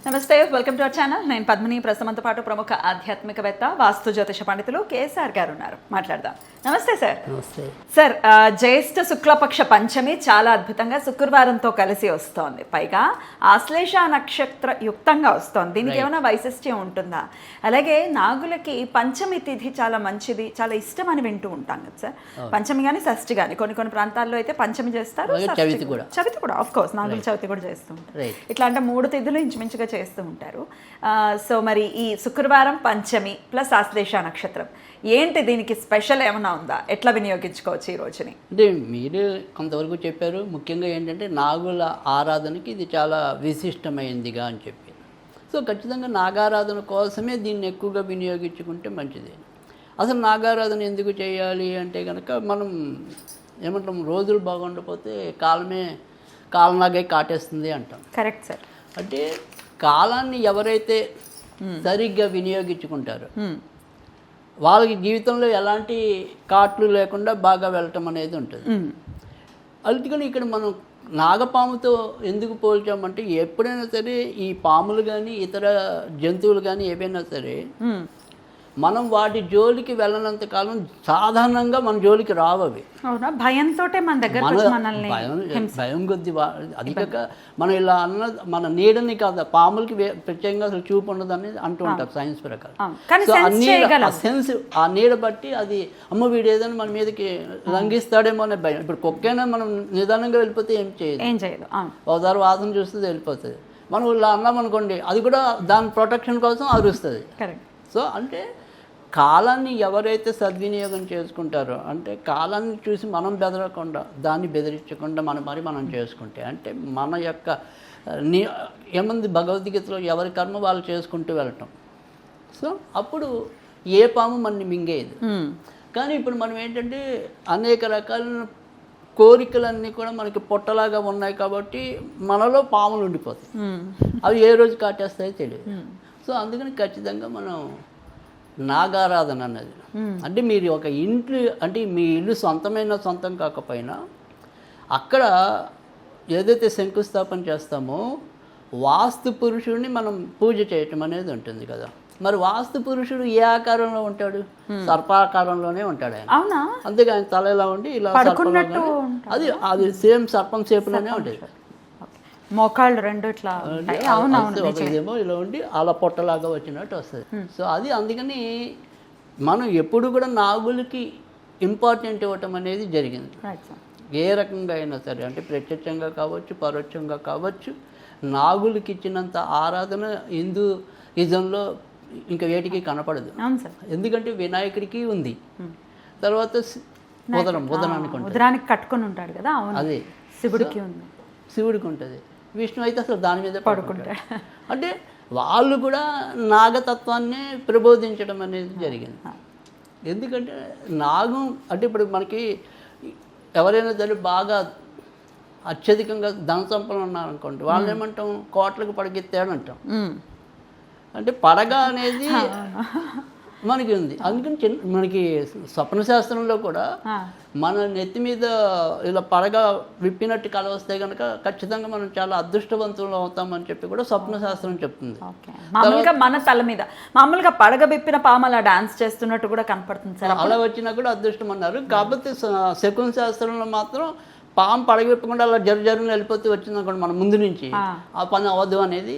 నమస్తే, welcome to our channel. నేను పద్మిని. ప్రస్తుతంతో పాటు ప్రముఖ ఆధ్యాత్మికవేత్త వాస్తు జ్యోతిష పండితులు కేఎస్ఆర్ గారు ఉన్నారు. మాట్లాడదాం. నమస్తే సార్. నమస్తే సార్, జ్యేష్ఠ శుక్లపక్ష పంచమి చాలా అద్భుతంగా శుక్రవారంతో కలిసి వస్తోంది. పైగా ఆశ్లేష నక్షత్ర యుక్తంగా వస్తోంది. దీనికి ఏమైనా వైశిష్ట్యం ఉంటుందా? అలాగే నాగులకి పంచమి తిథి చాలా మంచిది, చాలా ఇష్టం అని వింటూ ఉంటాం కదా సార్. పంచమి కానీ షష్ఠి కానీ కొన్ని ప్రాంతాల్లో అయితే పంచమి చేస్తారు, చవితి కూడా ఆఫ్ కోర్స్ నాగుల చవితి కూడా చేస్తూ ఉంటారు. ఇట్లా అంటే 3 తిథులు ఇంచుమించుగా చేస్తూ ఉంటారు. సో మరి ఈ శుక్రవారం పంచమి ప్లస్ ఆశ్లేష నక్షత్రం ఏంటి, దీనికి స్పెషల్ ఏమైనా ఉందా? ఎట్లా వినియోగించుకోవచ్చు ఈ రోజుని? అంటే మీరు కొంతవరకు చెప్పారు. ముఖ్యంగా ఏంటంటే నాగుల ఆరాధనకి ఇది చాలా విశిష్టమైందిగా అని చెప్పి, సో ఖచ్చితంగా నాగారాధన కోసమే దీన్ని ఎక్కువగా వినియోగించుకుంటే మంచిది. అసలు నాగారాధన ఎందుకు చేయాలి అంటే కనుక మనం ఏమంటాం, రోజులు బాగుండకపోతే కాలనాగే కాటేస్తుంది అంటాం. Correct sir. అంటే కాలాన్ని ఎవరైతే సరిగ్గా వినియోగించుకుంటారో వాళ్ళకి జీవితంలో ఎలాంటి కాట్లు లేకుండా బాగా వెళ్ళటం అనేది ఉంటుంది. అందుకని ఇక్కడ మనం నాగపాముతో ఎందుకు పోల్చామంటే, ఎప్పుడైనా సరే ఈ పాములు కానీ ఇతర జంతువులు కానీ ఏవైనా సరే మనం వాటి జోలికి వెళ్ళనంత కాలం సాధారణంగా మన జోలికి రావు అవి. భయంతో భయం కొద్ది అది కాక మనం ఇలా మన నీడని కాదు, పాములకి ప్రత్యేకంగా అసలు చూపు ఉండదని అంటూ ఉంటారు సైన్స్ ప్రకారం. సో ఆ సెన్స్, ఆ నీడ బట్టి అది అమ్మ వీడు ఏదైనా మన మీదకి లంఘిస్తాడేమో అనే భయం. ఇప్పుడు కుక్కైనా మనం నిదానంగా వెళ్ళిపోతే ఏం చేయదు, ఒకసారి వాసన చూస్తే వెళ్ళిపోతుంది. మనం ఇలా అన్నాం అనుకోండి, అది కూడా దాని ప్రొటెక్షన్ కోసం అరుస్తుంది. సో అంటే కాలాన్ని ఎవరైతే సద్వినియోగం చేసుకుంటారో, అంటే కాలాన్ని చూసి మనం బెదరకుండా దాన్ని బెదిరించకుండా మనం చేసుకుంటే, అంటే మన యొక్క ఏమంది భగవద్గీతలో ఎవరి కర్మ వాళ్ళు చేసుకుంటూ వెళ్ళటం. సో అప్పుడు ఏ పాము మనని మింగేది. కానీ ఇప్పుడు మనం ఏంటంటే అనేక రకాలైన కోరికలన్నీ కూడా మనకి పొట్టలాగా ఉన్నాయి కాబట్టి మనలో పాములు ఉండిపోతాయి. అవి ఏ రోజు కాటేస్తాయో తెలియదు. సో అందుకని ఖచ్చితంగా మనం నాగారాధన అన్నది, అంటే మీరు ఒక ఇంట్లో, అంటే మీ ఇల్లు సొంతం కాకపోయినా అక్కడ ఏదైతే శంకుస్థాపన చేస్తామో వాస్తు పురుషుడిని మనం పూజ చేయటం అనేది ఉంటుంది కదా. మరి వాస్తు పురుషుడు ఏ ఆకారంలో ఉంటాడు? సర్పాకారంలోనే ఉంటాడు ఆయన. అవునా? అందుకే ఆయన తల ఎలా ఉండి ఇలా అది సేమ్ సర్పం షేపులోనే ఉంటుంది. మోకాళ్ళు రెండు ఇట్లా ఒకదేమో ఇలా ఉండి అలా పొట్టలాగా వచ్చినట్టు వస్తుంది. సో అది అందుకని మనం ఎప్పుడు కూడా నాగులకి ఇంపార్టెంట్ ఇవ్వటం అనేది జరిగింది. ఏ రకంగా అయినా సరే, అంటే ప్రత్యక్షంగా కావచ్చు పరోక్షంగా కావచ్చు, నాగులకి ఇచ్చినంత ఆరాధన హిందూయిజంలో ఇంకా వేటికి కనపడదు. ఎందుకంటే వినాయకుడికి ఉంది, తర్వాత ఉదరానికి కట్టుకొని ఉంటాడు కదా, అదే శివుడికి ఉంటుంది. విష్ణు అయితే అసలు దాని మీద పడుకుంటాడు. అంటే వాళ్ళు కూడా నాగతత్వాన్ని ప్రబోధించడం అనేది జరిగింది. ఎందుకంటే నాగం అంటే ఇప్పుడు మనకి ఎవరైనా సరే బాగా అత్యధికంగా ధన సంపన్నులు ఉన్నారనుకోండి, వాళ్ళు ఏమంటాం, కోట్లకు పడగెత్తాడు అంటాం. అంటే పడగ అనేది మనకి ఉంది. అందుకని మనకి స్వప్న శాస్త్రంలో కూడా మన నెత్తి మీద ఇలా పడగ విప్పినట్టు కళ వస్తే కనుక ఖచ్చితంగా మనం చాలా అదృష్టవంతులు అవుతామని చెప్పి కూడా స్వప్న శాస్త్రం చెప్తుంది. మామూలుగా మన తల మీద మామూలుగా పడగ విప్పిన పాము అలా డాన్స్ చేస్తున్నట్టు కూడా కనపడుతుంది సార్. అలా వచ్చినా కూడా అదృష్టం అన్నారు. కాకపోతే శకున శాస్త్రంలో మాత్రం పాము పడగ విప్పకుండా అలా జరుని వెళ్ళిపోతే వచ్చింది అనుకోండి మన ముందు నుంచి, ఆ పని అవ్వదు అనేది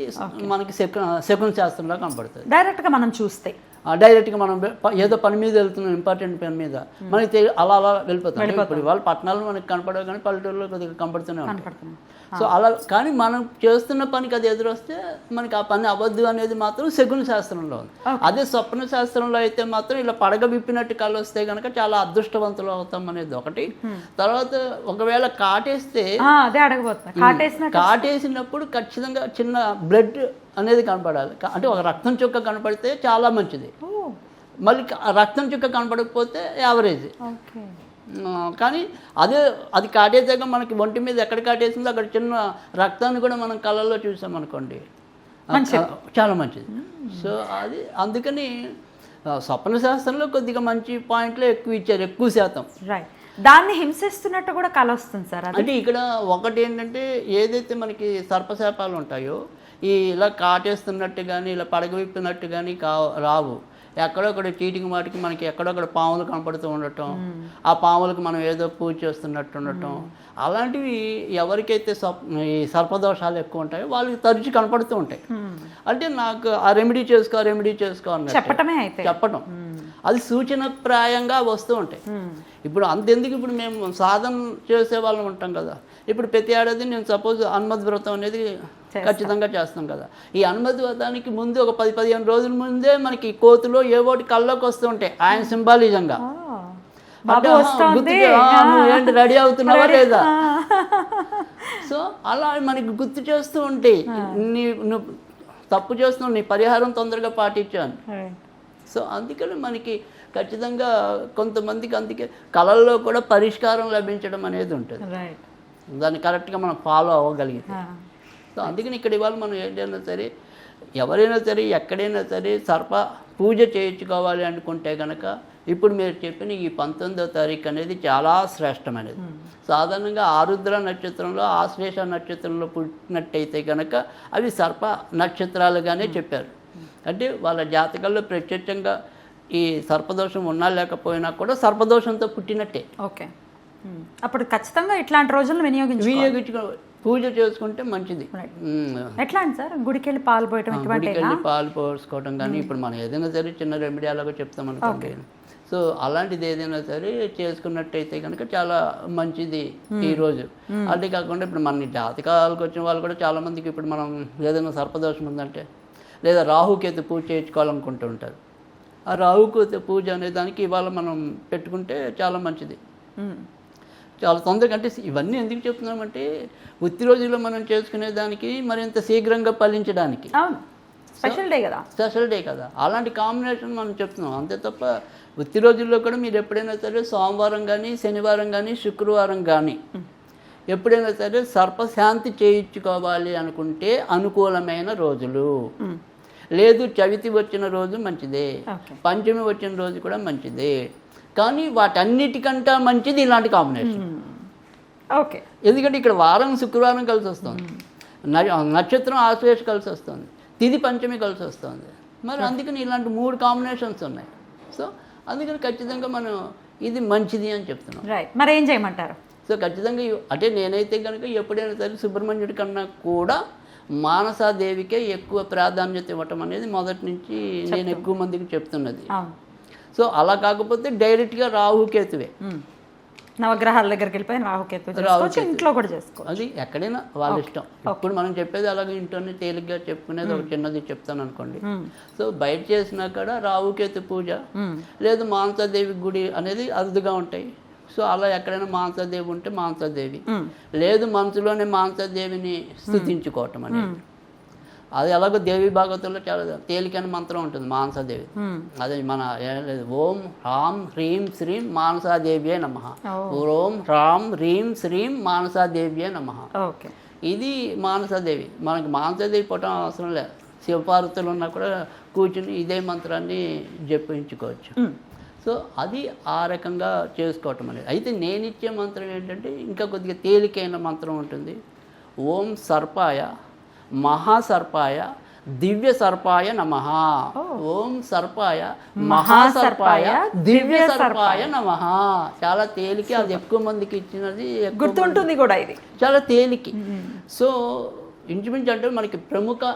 మనకి శకున శాస్త్రంలో కనపడుతుంది. డైరెక్ట్గా మనం చూస్తే, డైరెక్ట్గా మనం ఏదో పని మీద వెళ్తున్నాం, ఇంపార్టెంట్ పని మీద, మనకి అలా వెళ్ళిపోతాం. ఇప్పుడు వాళ్ళ పట్టణాలు మనకి కనపడవు కానీ పల్లెటూరులో కొద్దిగా కనపడుతూనే ఉంటాయి. సో అలా కానీ మనం చేస్తున్న పనికి అది ఎదురొస్తే మనకి ఆ పని అవ్వద్దు అనేది మాత్రం శకున శాస్త్రంలో ఉంది. అదే స్వప్న శాస్త్రంలో అయితే మాత్రం ఇలా పడగ విప్పినట్టు కళ్ళు వస్తే కనుక చాలా అదృష్టవంతులు అవుతాం అనేది ఒకటి. తర్వాత ఒకవేళ కాటేస్తే, కాటేసినప్పుడు ఖచ్చితంగా చిన్న బ్లడ్ అనేది కనపడాలి. అంటే ఒక రక్తం చుక్క కనపడితే చాలా మంచిది, మళ్ళీ రక్తం చుక్క కనపడకపోతే యావరేజ్. కానీ అది కాటేసాక మనకి ఒంటి మీద ఎక్కడ కాటేసిందో అక్కడ చిన్న రక్తాన్ని కూడా మనం కళ్ళల్లో చూసామనుకోండి, చాలా మంచిది. సో అది అందుకని స్వప్న శాస్త్రంలో కొద్దిగా మంచి పాయింట్లు ఎక్కువ ఇచ్చారు, ఎక్కువ శాతం. దాన్ని హింసిస్తున్నట్టు కూడా కళ వస్తుంది సార్. అంటే ఇక్కడ ఒకటి ఏంటంటే, ఏదైతే మనకి సర్పశాపాలు ఉంటాయో ఇలా కాటేస్తున్నట్టు కానీ ఇలా పడగవిప్పినట్టు కానీ రావు. ఎక్కడొక్కడ చీటికి మాటికి మనకి ఎక్కడొక్కడ పాములు కనపడుతూ ఉండటం, ఆ పాములకు మనం ఏదో పూజ చేస్తున్నట్టు ఉండటం, అలాంటివి ఎవరికైతే ఈ సర్పదోషాలు ఎక్కువ ఉంటాయో వాళ్ళకి తరచు కనపడుతూ ఉంటాయి. అంటే నాకు ఆ రెమెడీ చేసుకో అన్నట్టు చెప్పటం, అది సూచనప్రాయంగా వస్తూ ఉంటాయి. ఇప్పుడు అంతెందుకు, ఇప్పుడు మేము సాధన చేసే వాళ్ళం ఉంటాం కదా, ఇప్పుడు ప్రతి ఏడాది నేను సపోజ్ హనుమద్ వ్రతం అనేది ఖచ్చితంగా చేస్తాం కదా. ఈ హనుమద్ వ్రతానికి ముందు ఒక 10-15 రోజుల ముందే మనకి కోతులో ఏవోటి కళ్ళలోకి వస్తూ ఉంటాయి, ఆయన సింబాలిజంగా. ఏంటి రెడీ అవుతున్నావా లేదా, సో అలా మనకి గుర్తు చేస్తూ ఉంటాయి, నువ్వు తప్పు చేస్తున్నావు, నీ పరిహారం తొందరగా పాటించాను. సో అందుకని మనకి ఖచ్చితంగా కొంతమందికి అందుకే కళల్లో కూడా పరిష్కారం లభించడం అనేది ఉంటుంది, దాన్ని కరెక్ట్గా మనం ఫాలో అవ్వగలిగితే. సో అందుకని ఇక్కడ ఇవాళ మనం ఏంటైనా సరే, ఎవరైనా సరే, ఎక్కడైనా సరే సర్ప పూజ చేయించుకోవాలి అనుకుంటే కనుక ఇప్పుడు మీరు చెప్పిన ఈ 19వ తారీఖు అనేది చాలా శ్రేష్టమైనది. సాధారణంగా ఆరుద్ర నక్షత్రంలో, ఆశ్లేష నక్షత్రంలో పుట్టినట్టయితే కనుక అవి సర్ప నక్షత్రాలుగానే చెప్పారు. అంటే వాళ్ళ జాతకాల్లో ప్రత్యక్షంగా ఈ సర్పదోషం ఉన్నా లేకపోయినా కూడా సర్పదోషంతో పుట్టినట్టే. ఓకే, అప్పుడు ఖచ్చితంగా ఇట్లాంటి రోజులను వినియోగించుకో పూజ చేసుకుంటే మంచిది. ఎట్లా అండి సార్, గుడికి వెళ్ళి పాలు పోయటం, గుడికి వెళ్ళి పాలు పోసుకోవడం కానీ, ఇప్పుడు మనం ఏదైనా సరే చిన్న రెమెడీ అలాగా చెప్తాం అనుకోండి, సో అలాంటిది ఏదైనా సరే చేసుకున్నట్టయితే కనుక చాలా మంచిది ఈరోజు. అదే కాకుండా ఇప్పుడు మన జాతకాలకు వచ్చిన వాళ్ళు కూడా చాలామందికి ఇప్పుడు మనం ఏదైనా సర్పదోషం ఉందంటే లేదా రాహుకేతు పూజ చేయించుకోవాలనుకుంటూ ఉంటారు. ఆ రాహుకేతు పూజ అనే దానికి ఇవాళ మనం పెట్టుకుంటే చాలా మంచిది, చాలా తొందరగా. అంటే ఇవన్నీ ఎందుకు చెప్తున్నామంటే ఉత్తి రోజుల్లో మనం చేసుకునే దానికి మరింత శీఘ్రంగా ఫలించడానికి. స్పెషల్ డే కదా, అలాంటి కాంబినేషన్ మనం చెప్తున్నాం అంతే తప్ప ఉత్తి రోజుల్లో కూడా మీరు ఎప్పుడైనా సరే సోమవారం కానీ, శనివారం కానీ, శుక్రవారం కానీ ఎప్పుడైనా సరే సర్పశాంతి చేయించుకోవాలి అనుకుంటే అనుకూలమైన రోజులు. లేదు చవితి వచ్చిన రోజు మంచిదే, పంచమి వచ్చిన రోజు కూడా మంచిదే, కానీ వాటన్నిటికంటే మంచిది ఇలాంటి కాంబినేషన్. ఓకే, ఎందుకంటే ఇక్కడ వారం శుక్రవారం కలిసి వస్తుంది, నక్షత్రం ఆశ్లేష కలిసి వస్తుంది, తిథి పంచమి కలిసి వస్తుంది, మరి అందుకని ఇలాంటి 3 కాంబినేషన్స్ ఉన్నాయి. సో అందుకని ఖచ్చితంగా మనం ఇది మంచిది అని చెప్తున్నాం. మరి ఏం చేయమంటారు? సో ఖచ్చితంగా అంటే నేనైతే కనుక ఎప్పుడైనా సరే సుబ్రహ్మణ్యుడి కన్నా కూడా మానసాదేవికే ఎక్కువ ప్రాధాన్యత ఇవ్వటం అనేది మొదటి నుంచి నేను ఎక్కువ మందికి చెప్తున్నది. సో అలా కాకపోతే డైరెక్ట్గా రాహుకేతువే, నవగ్రహాల దగ్గరికి వెళ్ళిపోయి రాహుకేతు ఇంట్లో కూడా చేసుకో, అది ఎక్కడైనా వాళ్ళ ఇష్టం. ఇప్పుడు మనం చెప్పేది అలాగే ఇంట్లోనే తేలిగ్గా చెప్పుకునేది ఒక చిన్నది చెప్తాను అనుకోండి. సో బయట చేసినా కూడా రాహుకేతు పూజ లేదు మానసాదేవి గుడి అనేది అరుదుగా ఉంటాయి. సో అలా ఎక్కడైనా మానసాదేవి ఉంటే మానసాదేవి, లేదు మనసులోనే మానసాదేవిని స్తుతించుకోవటం అనేది. అది ఎలాగో దేవి భాగవతంలో చాలా తేలికైన మంత్రం ఉంటుంది మానసాదేవి. అదే మన ఓం హ్రాం హ్రీం శ్రీం మానసాదేవ్యే నమః, ఓం హ్రాం హ్రీం శ్రీం మానసాదేవ్యే నమః. ఇది మానసాదేవి. మనకి మానసాదేవి పుట్టడం అవసరం లేదు, శివపార్వతులు ఉన్నా కూడా కూర్చుని ఇదే మంత్రాన్ని జపించుకోవచ్చు. సో అది ఆ రకంగా చేసుకోవటం అనేది. అయితే నేను ఇచ్చే మంత్రం ఏంటంటే ఇంకా కొద్దిగా తేలికైన మంత్రం ఉంటుంది. ఓం సర్పాయ మహాసర్పాయ దివ్య సర్పాయ నమః. ఓం సర్పాయ మహాసర్పాయ దివ్య సర్పాయ నమః. చాలా తేలిక, అది ఎక్కువ మందికి ఇచ్చినది, గుర్తుంటుంది కూడా, ఇది చాలా తేలిక. సో ఇంచుమించు అంటే మనకి ప్రముఖ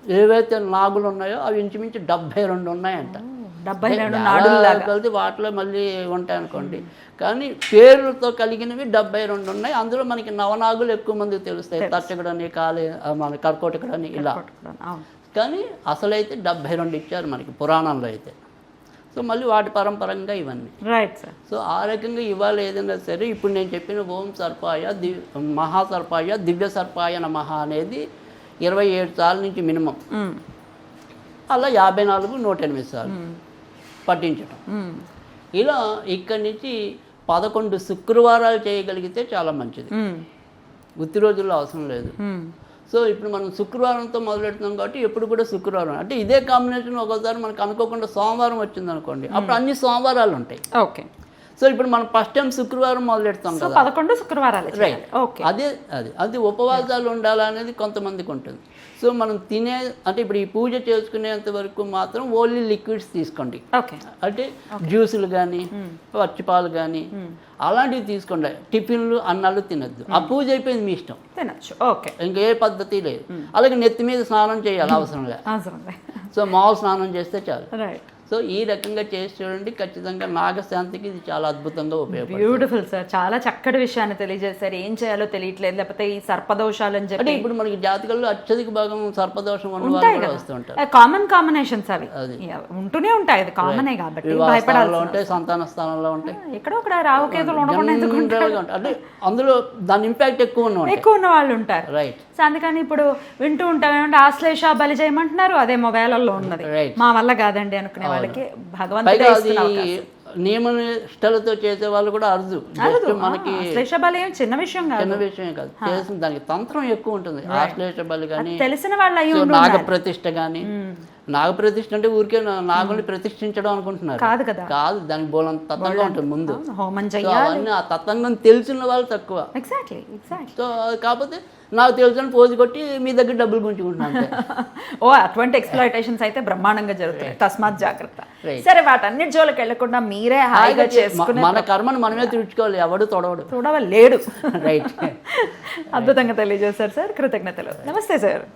ఏవైతే నాగులు ఉన్నాయో అవి ఇంచుమించు 72 ఉన్నాయంట. 72 కలిసి వాటిలో మళ్ళీ ఉంటాయి అనుకోండి, కానీ పేర్లతో కలిగినవి 72 ఉన్నాయి. అందులో మనకి నవనాగులు ఎక్కువ మందికి తెలుస్తాయి, తచ్చకుడని, మన కర్కోటకుడని ఇలా. కానీ అసలైతే 72 ఇచ్చారు మనకి పురాణంలో అయితే. సో మళ్ళీ వాటి పరంపరంగా ఇవన్నీ. సో ఆ రకంగా ఇవాళ ఏదైనా సరే ఇప్పుడు నేను చెప్పిన ఓం సర్పాయ మహాసర్పాయ దివ్య సర్పాయ నమః అనేది 27 సార్లు నుంచి మినిమం, అలా 54 108 సార్లు పఠించటం. ఇలా ఇక్కడి నుంచి 11 శుక్రవారాలు చేయగలిగితే చాలా మంచిది. ఉత్తి రోజుల్లో అవసరం లేదు. సో ఇప్పుడు మనం శుక్రవారంతో మొదలెడుతున్నాం కాబట్టి ఎప్పుడు కూడా శుక్రవారం, అంటే ఇదే కాంబినేషన్ ఒకసారి మనకు అనుకోకుండా సోమవారం వచ్చింది అనుకోండి, అప్పుడు అన్ని సోమవారాలు ఉంటాయి. ఓకే, సో ఇప్పుడు మనం ఫస్ట్ టైం శుక్రవారం మొదలెడతాం సో కదా, 11 శుక్రవారాలు రైట్, ఓకే. అది ఉపవాసాలు ఉండాలనేది కొంతమందికి ఉంటుంది. సో మనం అంటే ఇప్పుడు ఈ పూజ చేసుకునేంత వరకు మాత్రం ఓన్లీ లిక్విడ్స్ తీసుకోండి. ఓకే, అంటే జ్యూసులు కానీ పచ్చిపాలు కానీ అలాంటివి తీసుకోండి. టిఫిన్లు అన్నాలు తినద్దు. ఆ పూజ అయిపోయింది, మీ ఇష్టం, తినచ్చు. ఓకే, ఇంకా ఏ పద్ధతి లేదు. అలాగే నెత్తి మీద స్నానం చేయాలి అవసరంగా. సో మామూలు స్నానం చేస్తే చాలు. రైట్. సో ఈ రకంగా చేసి చూడండి, ఖచ్చితంగా నాగశాంతికి ఇది చాలా అద్భుతంగా ఉపయోగపడుతుంది. బ్యూటిఫుల్ సార్, చాలా చక్కటి విషయాన్ని తెలియజేశారు. ఏం చేయాలో తెలియట్లేదు, లేకపోతే ఈ సర్పదోషాలు అని అంటే చెప్పి ఇప్పుడు మనకి జాతకంలో అత్యధిక భాగం సర్పదోషం ఉన్న వాళ్ళు కూడా వస్తూ ఉంటారు. కామన్ కాంబినేషన్స్ అవి ఉంటూనే ఉంటాయి, అది కామనే కాబట్టి స్థానంలో ఉంటాయి, సంతాన స్థానంలో ఉంటాయి, ఇక్కడ ఒక రావుకేతులు ఉండకుండా ఎందుకు ఉంటారు? అంటే అందులో దాని ఇంపాక్ట్ ఎక్కువ ఉన్న వాళ్ళు ఉంటారు. రైట్. సో అందుకని ఇప్పుడు వింటూ ఉంటాం, ఏమంటే ఆశ్లేష బలి చేయమంటున్నారు, అదేమో వేలల్లో ఉన్నది, మా వల్ల కాదండి అనుకునే వాళ్ళకి భగవంతుడే ఇస్తున్న అవకాశం. నియమ నిష్టలతో చేసే వాళ్ళు కూడా అరుదు. మనకి ఆశ్లేష బలి ఏం చిన్న విషయం కాదు, చిన్న విషయం కాదు. చేసిన దానికి తంత్రం ఎక్కువ ఉంటుంది. ఆశ్లేష బలి కానీ, తెలిసిన వాళ్ళు అయ్యి నాగ ప్రతిష్ఠ కానీ. నాగ ప్రతిష్ఠ అంటే ఊరికే నాగుల్ని ప్రతిష్ఠించడం అనుకుంటున్నారు, కాదు కదా, కాదు. దానికి బోలంత తత్వంగా ఉంటుంది ముందు. హోమం సో చెయ్యాలి, అవన్నీ ఆ తత్వంగా తెలిసిన వాళ్ళు తక్కువ. ఎగ్జాక్ట్లీ. సో కాకపోతే నాకు తెలుసు పోజు కొట్టి మీ దగ్గర డబ్బులు గుంజుకుంటున్నాను. ఓ అటువంటి ఎక్స్‌ప్లాయిటేషన్స్ అయితే బ్రహ్మాండంగా జరుగుతాయి, తస్మాత్ జాగ్రత్త. సరే, వాటన్నిటి జోలికి వెళ్లకుండా మీరే హాయిగా చేసుకుని మన కర్మను మనమే తీర్చుకోవాలి, ఎవడు తొడవడు. లేడు. రైట్. అద్భుతంగా తెలియజేశారు సార్, కృతజ్ఞతలు. నమస్తే సార్.